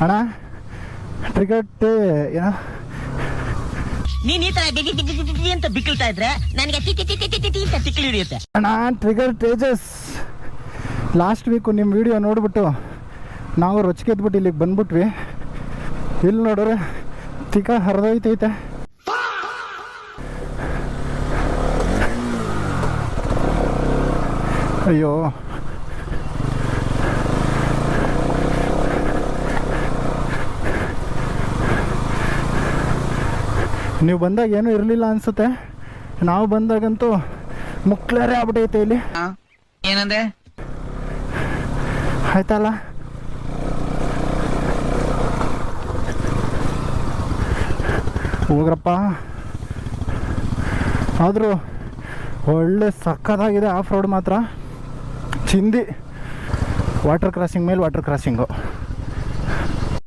ಅಣ್ಣ ಟ್ರಿಗರ್ ಏನೋ ನೀನ್ ಈ ತರ ಅಂತ ಬಿಕ್ಕಳ್ತಾ ಇದ್ರೆ ನನಗೆ ಅಂತ ತಿಕ್ಕಲಿ ಹಿಡಿಯುತ್ತೆ. ಅಣ್ಣ ಟ್ರಿಗರ್ ತೇಜಸ್ ಲಾಸ್ಟ್ ವೀಕು ನಿಮ್ಮ ವಿಡಿಯೋ ನೋಡ್ಬಿಟ್ಟು ನಾವು ರೊಚ್ಚಿಗೆದ್ಬಿಟ್ಟು ಇಲ್ಲಿಗೆ ಬಂದ್ಬಿಟ್ವಿ. ಇಲ್ಲಿ ನೋಡ್ರೆ ತಿಕ್ಕ ಹರಿದೋಯ್ತೈತೆ. ಅಯ್ಯೋ ನೀವು ಬಂದಾಗ ಏನೂ ಇರಲಿಲ್ಲ ಅನಿಸುತ್ತೆ. ನಾವು ಬಂದಾಗಂತೂ ಮುಕ್ಳರೇ ಆಗ್ಬಿಟ್ಟೈತೆ ಇಲ್ಲಿ. ಏನಂದೆ ಆಯ್ತಲ್ಲ. ಹೋಗ್ರಪ್ಪ. ಆದರೂ ಒಳ್ಳೆ ಸಕ್ಕತ್ತಾಗಿದೆ ಆಫ್ ರೋಡ್ ಮಾತ್ರ. ಚಿಂದಿ ವಾಟರ್ ಕ್ರಾಸಿಂಗ್ ಮೇಲೆ ವಾಟರ್ ಕ್ರಾಸಿಂಗು.